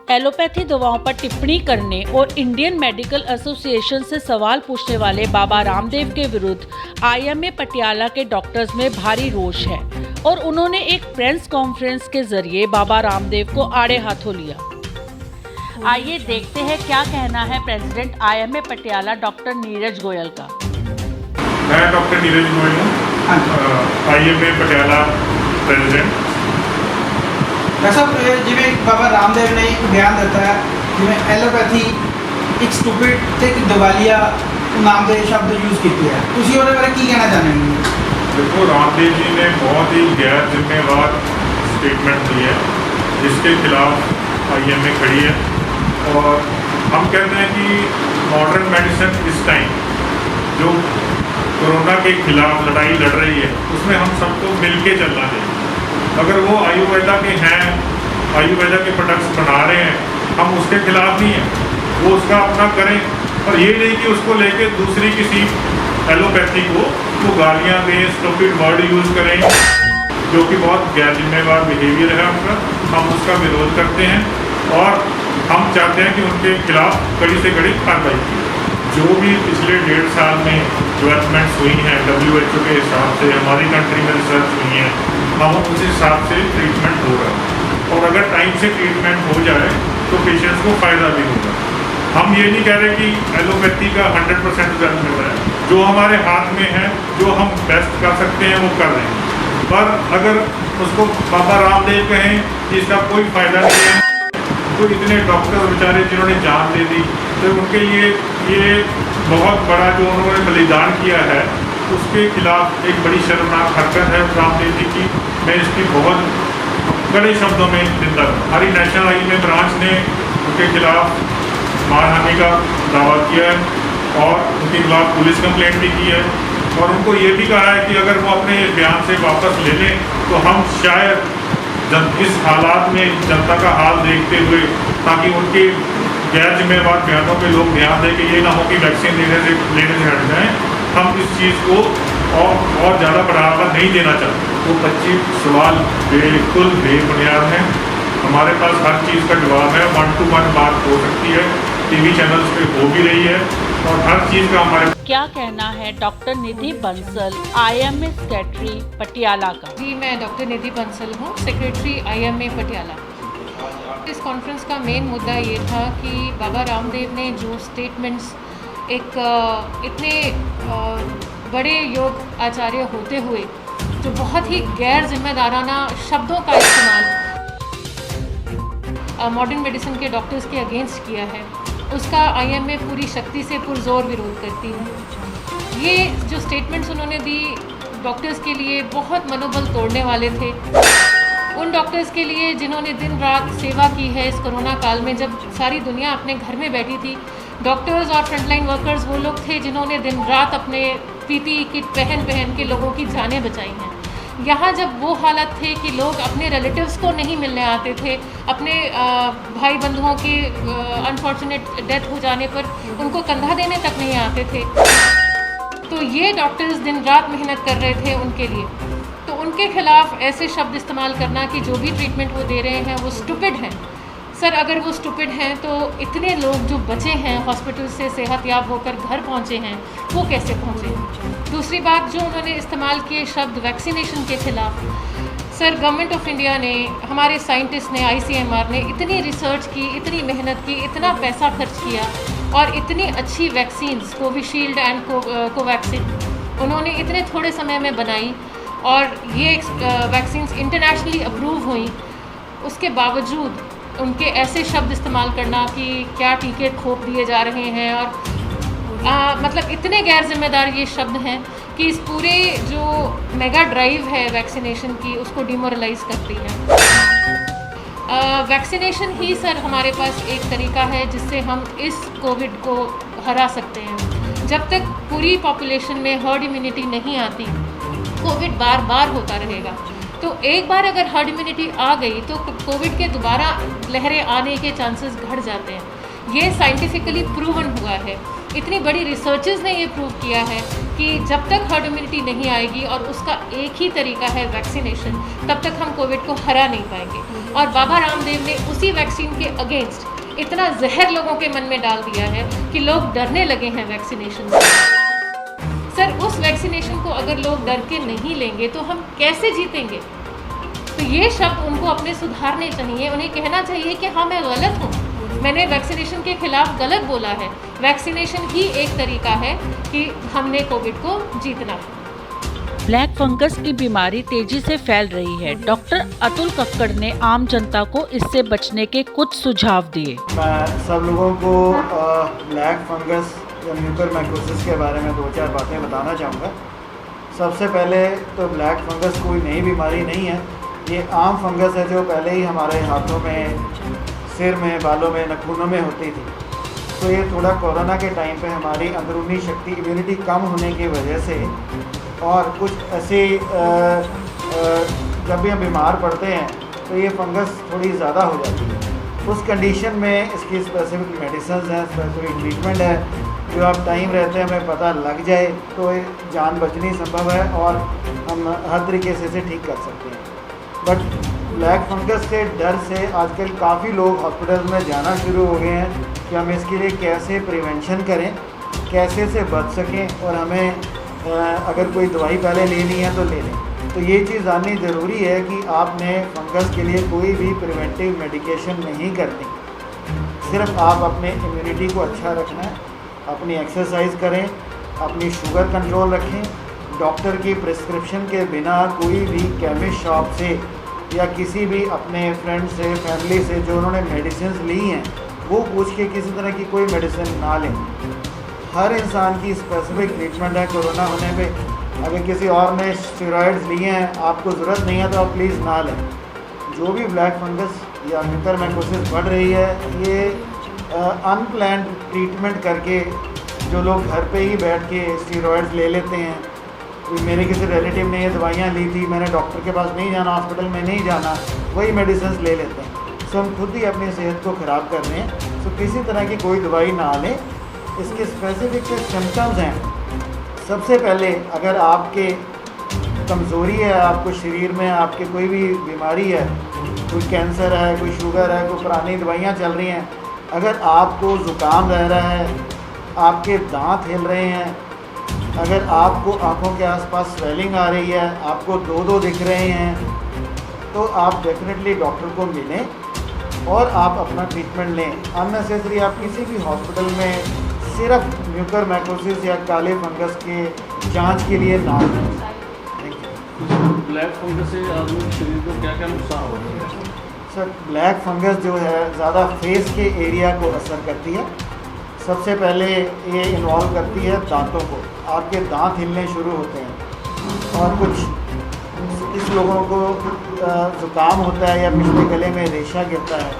Allopathy दवाओं पर टिप्पणी करने और इंडियन मेडिकल एसोसिएशन से सवाल पूछने वाले बाबा रामदेव के विरुद्ध आईएमए पटियाला के डॉक्टर्स में भारी रोष है और उन्होंने एक प्रेस कॉन्फ्रेंस के जरिए बाबा रामदेव को आड़े हाथों लिया। आइए देखते हैं क्या कहना है president IMA Patiala doctor Neeraj Goyal का। मैं डॉक्टर नीरज गोयल हूँ, आईएमए पटियाला प्रेसिडेंट। डॉक्टर जिवें बाबा रामदेव ने एक बयान दिता है जिवें एलोपैथी एक स्टूपिड ते एक दिवालिया नाम के शब्द यूज़ किए हैं, तुसी ਉਹਦੇ ਬਾਰੇ ਕੀ कहना चाहेंगे? देखो, रामदेव जी ने बहुत ही गैर जिम्मेवार स्टेटमेंट दी है जिसके खिलाफ आईएमए खड़ी है और हम कहते हैं कि मॉडर्न मेडिसिन इस टाइम जो कोरोना के खिलाफ लड़ाई लड़ रही है उसमें हम सबको मिल के चलना चाहिए। अगर वो आयुर्वेदा के हैं, आयुर्वेदा के प्रोडक्ट्स बना रहे हैं, हम उसके खिलाफ नहीं हैं, वो उसका अपना करें और ये नहीं कि उसको लेके दूसरी किसी एलोपैथी को वो गालियाँ दें, स्टूपिड वर्ड यूज़ करें, जो कि बहुत गैर जिम्मेवार बिहेवियर है उनका। हम उसका विरोध करते हैं और हम चाहते हैं कि उनके खिलाफ कड़ी से कड़ी कार्रवाई की। जो भी पिछले 1.5 साल में डेवलपमेंट्स हुई हैं WHO के हिसाब से, हमारी कंट्री में रिसर्च हुई है, हम उस हिसाब से ट्रीटमेंट होगा और अगर टाइम से ट्रीटमेंट हो जाए तो पेशेंट्स को फ़ायदा भी होगा। हम ये नहीं कह रहे कि एलोपैथी का 100% रिजल्ट मिल रहा है, जो हमारे हाथ में है, जो हम बेस्ट कर सकते हैं वो कर रहे हैं। पर अगर उसको बाबा रामदेव कहें कि इसका कोई फ़ायदा नहीं है, तो इतने डॉक्टर बेचारे जिन्होंने जान दे दी, तो उनके लिए ये बहुत बड़ा जो उन्होंने बलिदान किया है उसके खिलाफ एक बड़ी शर्मनाक हरकत है रामदेव जी की। मैं इसकी बहुत कड़े शब्दों में निंदा हूँ। हमारी नेशनल आईएमए ब्रांच ने उनके खिलाफ मानहानि का दावा किया है और उनके खिलाफ पुलिस कंप्लेंट भी की है और उनको ये भी कहा है कि अगर वो अपने बयान से वापस ले लें तो हम शायद इस हालात में जनता का हाल देखते हुए, ताकि उनके गैर जिम्मेवार बयानों पे लोग ध्यान दें कि ये ना हो कि वैक्सीन लेने से हट जाएँ, हम इस चीज़ को और ज़्यादा बढ़ावा नहीं देना चाहते। वो 25 सवाल बिल्कुल बेबुनियाद हैं। हमारे पास हर चीज़ का जवाब है, 1-to-1 बात हो सकती है, टीवी चैनल्स पे हो भी रही है और हर चीज़ का हमारे क्या कहना है डॉक्टर निधि बंसल आईएमए सेक्रेटरी पटियाला का। जी, मैं डॉक्टर निधि बंसल हूँ, सेक्रेटरी आईएमए पटियाला। इस कॉन्फ्रेंस का मेन मुद्दा ये था कि बाबा रामदेव ने जो स्टेटमेंट्स एक इतने बड़े योग आचार्य होते हुए जो बहुत ही गैर जिम्मेदाराना शब्दों का इस्तेमाल मॉडर्न मेडिसिन के डॉक्टर्स के अगेंस्ट किया है, उसका आईएमए पूरी शक्ति से पुरजोर विरोध करती है। ये जो स्टेटमेंट्स उन्होंने दी डॉक्टर्स के लिए बहुत मनोबल तोड़ने वाले थे। उन डॉक्टर्स के लिए जिन्होंने दिन रात सेवा की है इस कोरोना काल में, जब सारी दुनिया अपने घर में बैठी थी। डॉक्टर्स और फ्रंटलाइन वर्कर्स वो लोग थे जिन्होंने दिन रात अपने पीपीई किट पहन के लोगों की जानें बचाई हैं। यहाँ जब वो हालत थे कि लोग अपने रिलेटिव्स को नहीं मिलने आते थे, अपने भाई बंधुओं की अनफॉर्चुनेट डेथ हो जाने पर उनको कंधा देने तक नहीं आते थे, तो ये डॉक्टर्स दिन रात मेहनत कर रहे थे उनके लिए। तो उनके खिलाफ ऐसे शब्द इस्तेमाल करना कि जो भी ट्रीटमेंट वो दे रहे हैं वो स्टूपिड हैं। सर, अगर वो स्टूपिड हैं तो इतने लोग जो बचे हैं हॉस्पिटल से सेहतयाब होकर घर पहुंचे हैं, वो कैसे पहुंचे? दूसरी बात, जो उन्होंने इस्तेमाल किए शब्द वैक्सीनेशन के खिलाफ, सर गवर्नमेंट ऑफ इंडिया ने, हमारे साइंटिस्ट ने, ICMR ने इतनी रिसर्च की, इतनी मेहनत की, इतना पैसा खर्च किया और इतनी अच्छी वैक्सीन्स कोविशील्ड एंड कोवैक्सिन उन्होंने इतने थोड़े समय में बनाई और ये वैक्सीन्स इंटरनेशनली अप्रूव हुई। उसके बावजूद उनके ऐसे शब्द इस्तेमाल करना कि क्या टीके थोप दिए जा रहे हैं और मतलब इतने गैर जिम्मेदार ये शब्द हैं कि इस पूरे जो मेगा ड्राइव है वैक्सीनेशन की उसको डिमोरलाइज करती है। वैक्सीनेशन ही सर हमारे पास एक तरीका है जिससे हम इस कोविड को हरा सकते हैं। जब तक पूरी पॉपुलेशन में हर्ड इम्यूनिटी नहीं आती, कोविड बार बार होता रहेगा। तो एक बार अगर हर्ड इम्यूनिटी आ गई तो कोविड के दोबारा लहरें आने के चांसेस घट जाते हैं। ये साइंटिफिकली प्रूवन हुआ है। इतनी बड़ी रिसर्चेस ने ये प्रूव किया है कि जब तक हर्ड इम्यूनिटी नहीं आएगी और उसका एक ही तरीका है वैक्सीनेशन, तब तक हम कोविड को हरा नहीं पाएंगे। और बाबा रामदेव ने उसी वैक्सीन के अगेंस्ट इतना जहर लोगों के मन में डाल दिया है कि लोग डरने लगे हैं वैक्सीनेशन से। सर, उस वैक्सीनेशन को अगर लोग डर के नहीं लेंगे तो हम कैसे जीतेंगे? तो ये शब्द उनको अपने सुधारने चाहिए। उन्हें कहना चाहिए कि हाँ, मैं गलत हूँ, मैंने वैक्सीनेशन के खिलाफ गलत बोला है। वैक्सीनेशन ही एक तरीका है कि हमने कोविड को जीतना है। ब्लैक फंगस की बीमारी तेजी से फैल रही है। डॉक्टर अतुल कक्कड़ ने आम जनता को इससे बचने के कुछ सुझाव दिए। मैं सब लोगों को ब्लैक फंगस या म्यूकरमाइकोसिस के बारे में 2-4 बातें बताना चाहूँगा। सबसे पहले तो ब्लैक फंगस कोई नई बीमारी नहीं है, ये आम फंगस है जो पहले ही हमारे हाथों में, सिर में, बालों में, नाखूनों में होती थी। तो ये थोड़ा कोरोना के टाइम पे हमारी अंदरूनी शक्ति, इम्यूनिटी कम होने की वजह से और कुछ ऐसे जब भी हम बीमार पड़ते हैं तो ये फंगस थोड़ी ज़्यादा हो जाती है। उस कंडीशन में इसकी स्पेसिफिक मेडिसिन हैं, स्पेसिफिक ट्रीटमेंट है, जो आप टाइम रहते हैं हमें पता लग जाए तो जान बचनी संभव है और हम हर तरीके से इसे ठीक कर सकते हैं। बट ब्लैक फंगस के डर से आजकल काफ़ी लोग हॉस्पिटल में जाना शुरू हो गए हैं कि हम इसके लिए कैसे प्रिवेंशन करें, कैसे से बच सकें, और हमें अगर कोई दवाई पहले लेनी है तो ले लें। तो ये चीज़ जाननी ज़रूरी है कि आपने फंगस के लिए कोई भी प्रिवेंटिव मेडिकेशन नहीं करनी, सिर्फ आप अपने इम्यूनिटी को अच्छा रखना है, अपनी एक्सरसाइज करें, अपनी शुगर कंट्रोल रखें, डॉक्टर की प्रिस्क्रिप्शन के बिना कोई भी केमिस्ट शॉप से या किसी भी अपने फ्रेंड से, फैमिली से जो उन्होंने मेडिसिन ली हैं वो पूछ के किसी तरह की कोई मेडिसिन ना लें। हर इंसान की स्पेसिफिक ट्रीटमेंट है। कोरोना होने पे अगर किसी और ने स्टेरॉइड्स लिए हैं, आपको ज़रूरत नहीं है तो आप प्लीज़ ना लें। जो भी ब्लैक फंगस या म्यूकरमाइकोसिस बढ़ रही है, ये अनप्लान्ड ट्रीटमेंट करके जो लोग घर पे ही बैठ के स्टेरॉइड्स ले लेते हैं, मेरे किसी रिलेटिव ने ये दवाइयाँ ली थी, मैंने डॉक्टर के पास नहीं जाना, हॉस्पिटल में नहीं जाना, वही मेडिसिन ले लेते हैं। सो हम खुद ही अपनी सेहत को ख़राब कर रहे हैं। सो किसी तरह की कोई दवाई ना लें। इसके स्पेसिफिक जो सिम्टम्स हैं, सबसे पहले अगर आपके कमज़ोरी है, आपको शरीर में आपके कोई भी बीमारी है, कोई कैंसर है, कोई शुगर है, कोई पुरानी दवाइयाँ चल रही हैं, अगर आपको ज़ुकाम रह रहा है, आपके दांत हिल रहे हैं, अगर आपको आँखों के आसपास स्वेलिंग आ रही है, आपको दो दिख रहे हैं, तो आप डेफिनेटली डॉक्टर को मिलें और आप अपना ट्रीटमेंट लें। अननेसेसरी आप किसी भी हॉस्पिटल में सिर्फ म्यूकरमाइकोसिस या काले फंगस के जांच के लिए ना जाएं। ब्लैक फंगस से आदमी के शरीर को क्या क्या नुकसान होता है? सर, ब्लैक फंगस जो है ज़्यादा फेस के एरिया को असर करती है। सबसे पहले ये इन्वॉल्व करती है दांतों को। आपके दांत हिलने शुरू होते हैं और कुछ इस लोगों को ज़ुकाम होता है या पिछले गले में रेशा गिरता है।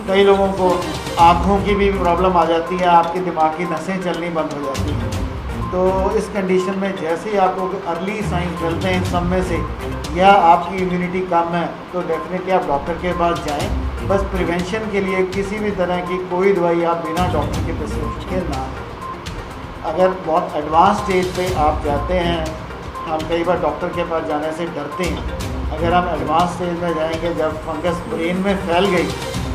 कई लोगों को आँखों की भी प्रॉब्लम आ जाती है, आपके दिमाग की नसें चलनी बंद हो जाती हैं। तो इस कंडीशन में जैसे ही आपको अर्ली साइन चलते हैं इन सब में से, या आपकी इम्यूनिटी कम है, तो डेफिनेटली आप डॉक्टर के पास जाएं। बस प्रिवेंशन के लिए किसी भी तरह की कोई दवाई आप बिना डॉक्टर के प्रिस्क्रिप्शन के ना लें। अगर बहुत एडवांस स्टेज पे आप जाते हैं, हम कई बार डॉक्टर के पास जाने से डरते हैं। अगर हम एडवांस स्टेज में जाएंगे, जब फंगस ब्रेन में फैल गई,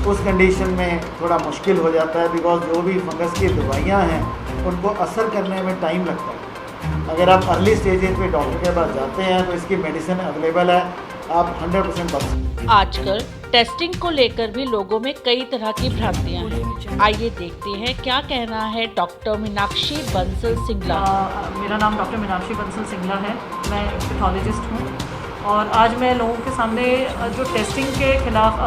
उस कंडीशन में थोड़ा मुश्किल हो जाता है, बिकॉज जो भी फंगस की दवाइयाँ हैं उनको असर करने में टाइम लगता है। अगर आप अर्ली स्टेजेस पे डॉक्टर के पास जाते हैं तो इसकी मेडिसिन अवेलेबल है, आप 100% बच सकते हैं। आजकल टेस्टिंग को लेकर भी लोगों में कई तरह की भ्रांतियां हैं। आइए देखते हैं क्या कहना है डॉक्टर मीनाक्षी बंसल सिंगला। मेरा नाम डॉक्टर मीनाक्षी बंसल सिंगला है। मैं एक पैथोलॉजिस्ट हूँ और आज मैं लोगों के सामने जो टेस्टिंग के खिलाफ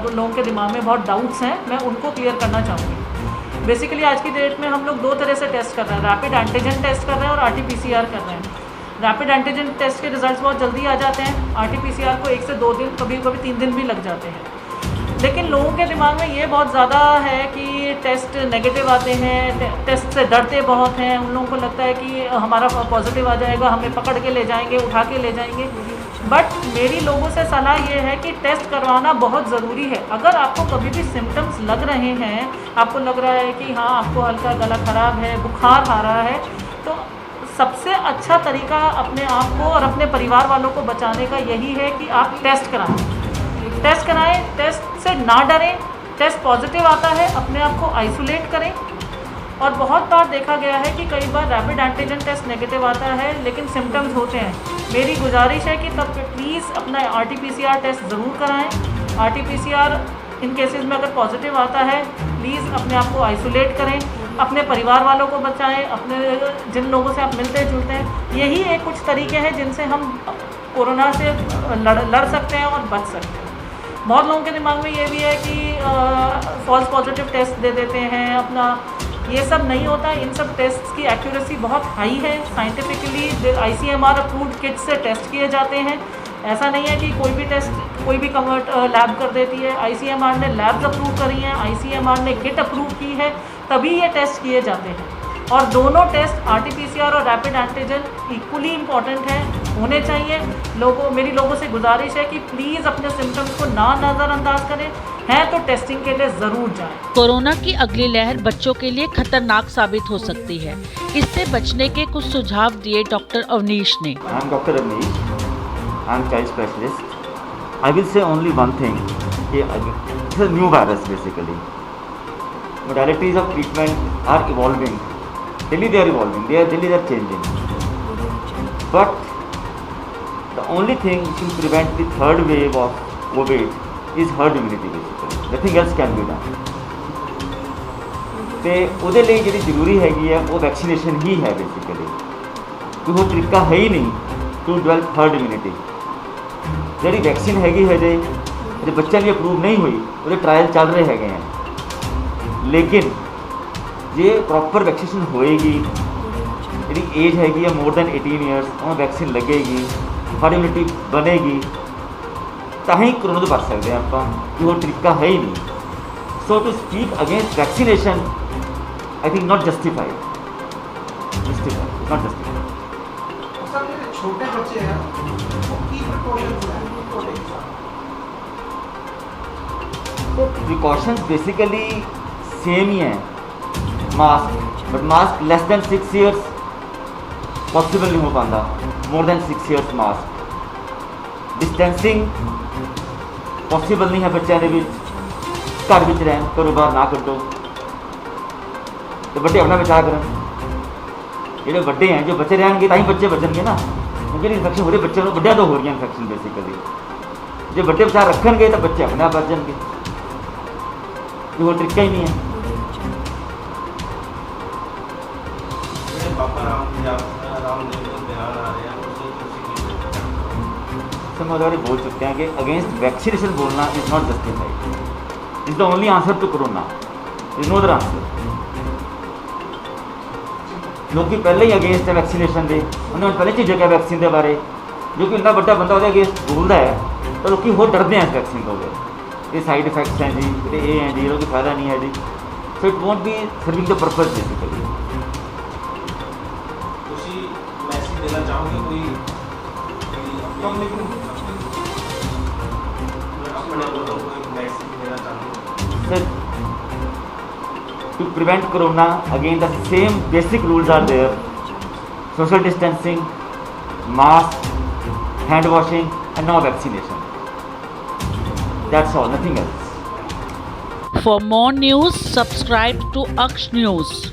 जो लोगों के दिमाग में बहुत डाउट्स हैं, मैं उनको क्लियर करना चाहूँगी। बेसिकली आज की डेट में हम लोग 2 तरह से टेस्ट कर रहे हैं, रैपिड एंटीजन टेस्ट कर रहे हैं और RT-PCR कर रहे हैं। रैपिड एंटीजन टेस्ट के रिजल्ट्स बहुत जल्दी आ जाते हैं, RT-PCR को 1 से 2 दिन, कभी कभी 3 दिन भी लग जाते हैं। लेकिन लोगों के दिमाग में ये बहुत ज़्यादा है कि टेस्ट नेगेटिव आते हैं, टेस्ट से डरते बहुत हैं। उन लोगों को लगता है कि हमारा पॉजिटिव आ जाएगा, हमें पकड़ के ले जाएंगे, उठा के ले जाएंगे। बट मेरी लोगों से सलाह ये है कि टेस्ट करवाना बहुत ज़रूरी है। अगर आपको कभी भी सिम्टम्स लग रहे हैं, आपको लग रहा है कि हाँ आपको हल्का गला ख़राब है, बुखार आ रहा है, तो सबसे अच्छा तरीका अपने आप को और अपने परिवार वालों को बचाने का यही है कि आप टेस्ट कराएं। टेस्ट कराएं, टेस्ट से ना डरें। टेस्ट पॉजिटिव आता है, अपने आप को आइसोलेट करें। और बहुत बार देखा गया है कि कई बार रैपिड एंटीजन टेस्ट नेगेटिव आता है लेकिन सिम्टम्स होते हैं। मेरी गुजारिश है कि तब प्लीज़ अपना RT-PCR टेस्ट ज़रूर कराएं। RT-PCR इन केसेस में अगर पॉजिटिव आता है, प्लीज़ अपने आप को आइसोलेट करें, अपने परिवार वालों को बचाएं, अपने जिन लोगों से आप मिलते जुलते हैं। यही एक कुछ तरीके हैं जिनसे हम कोरोना से लड़ सकते हैं और बच सकते हैं। बहुत लोगों के दिमाग में ये भी है कि फॉल्स पॉजिटिव टेस्ट दे देते हैं अपना, ये सब नहीं होता। इन सब टेस्ट की एक्यूरेसी बहुत हाई है। साइंटिफिकली ICMR अप्रूव्ड किट से टेस्ट किए जाते हैं। ऐसा नहीं है कि कोई भी टेस्ट कोई भी लैब कर देती है। ICMR ने लैब्स अप्रूव करी हैं, ICMR ने किट अप्रूव की है, तभी ये टेस्ट किए जाते हैं। और दोनों टेस्ट RT-PCR और रैपिड एंटीजन इक्वली इम्पॉर्टेंट हैं, होने चाहिए। मेरी लोगों से गुजारिश है कि प्लीज़ अपने सिम्टम्स को ना नज़रअंदाज करें, है तो टेस्टिंग के लिए ज़रूर जाएं। कोरोना की अगली लहर बच्चों के लिए खतरनाक साबित हो सकती है। इससे बचने के कुछ सुझाव दिए डॉक्टर अवनीश ने। I am Dr. Avnish. I am child specialist. I will say only one thing. It's a new virus basically. Modalities of treatment are evolving. Daily they are evolving. Daily they are changing. But the only thing which will prevent the third wave of COVID is herd immunity basically. Nothing else can be done. ਤੇ ਉਹਦੇ ਲਈ ਜਿਹੜੀ ਜ਼ਰੂਰੀ ਹੈਗੀ ਹੈ ਉਹ vaccination ਹੀ ਹੈ basically. ਕੋਈ ਹੋਰ ਤਰੀਕਾ ਹੈ ਹੀ ਨਹੀਂ ਟੂ ਡਿਵੈਲਪ ਹਰਡ ਇਮਿਊਨਿਟੀ। ਜਿਹੜੀ ਵੈਕਸੀਨ ਹੈਗੀ ਹਜੇ ਬੱਚਿਆਂ ਲਈ ਅਪਰੂਵ ਨਹੀਂ ਹੋਈ, ਉਹਦੇ ਟਰਾਇਲ ਚੱਲ ਰਹੇ ਹੈਗੇ ਆ। ਲੇਕਿਨ ਜੇ ਪ੍ਰੋਪਰ ਵੈਕਸੀਨੇਸ਼ਨ ਹੋਏਗੀ, ਜਿਹੜੀ ਏਜ ਹੈਗੀ ਹੈ ਮੋਰ ਦੈਨ 18 ਈਅਰਸ, ਉਹ ਵੈਕਸੀਨ ਲੱਗੇਗੀ, ਹਰਡ ਇਮਿਊਨਿਟੀ ਬਣੇਗੀ, ਤਾਂ ਹੀ ਕਰੋਨਾ ਤੋਂ ਬਚ ਸਕਦੇ ਹਾਂ ਆਪਾਂ। ਕੋਈ ਹੋਰ ਤਰੀਕਾ ਹੈ ਹੀ ਨਹੀਂ। So to speak against vaccination, I think not justified. Not justified. Sir मेरे छोटे बच्चे हैं, वो की प्रिकॉशंस हैं छोटे के साथ? So precautions basically same ही हैं। Mask, but mask less than 6 years possible नहीं हो पाता। More than 6 years mask. Distancing possible नहीं है बच्चों के बीच। घर ਵਿੱਚ ਰਹਿਣ, ਘਰੋਂ ਬਾਹਰ ਨਾ ਕੱਢੋ, ਤੇ ਵੱਡੇ ਆਪਣਾ ਬਚਾਅ ਕਰਨ। ਜਿਹੜੇ ਵੱਡੇ ਹੈ, ਜੋ ਬੱਚੇ ਰਹਿਣਗੇ ਤਾਂ ਹੀ ਬੱਚੇ ਬਚਣਗੇ ਨਾ। ਕਿਉਂਕਿ ਇਨਫੈਕਸ਼ਨ ਹੋ ਰਹੀ ਬੱਚਿਆਂ ਨੂੰ, ਵੱਡਿਆਂ ਤੋਂ ਹੋ ਰਹੀਆਂ ਇਨਫੈਕਸ਼ਨ ਬੇਸਿਕਲੀ। ਜੇ ਵੱਡੇ ਬਚਾਅ ਰੱਖਣਗੇ ਤਾਂ ਬੱਚੇ ਆਪਣੇ ਆਪ ਬਚ ਜਾਣਗੇ। ਕੋਈ ਹੋਰ ਤਰੀਕਾ ਹੀ ਨਹੀਂ ਹੈ। समझ वाले बोल चुके हैं कि अगेंस्ट वैक्सीनेशन बोलना is not justified. Is the only answer to corona, is no other answer. लोग पहले ही अगेंस्ट है वैक्सीनेशन के, उन्होंने पहले झिझक है वैक्सीन के बारे। जो कि इन्ना बड़ा बंदा वो अगेंस्ट बोलता है तो लोग होर डरते हैं इस वैक्सीन को। ये साइड इफेक्ट्स हैं जी, ये हैं जी, कोई फायदा नहीं है जी। So it won't be serving the purpose basically. Message देना चाहोगे कोई Sir, to prevent corona, again the same basic rules are there: social distancing, mask, hand washing, and now vaccination. That's all, nothing else. For more news, subscribe to Aksh News.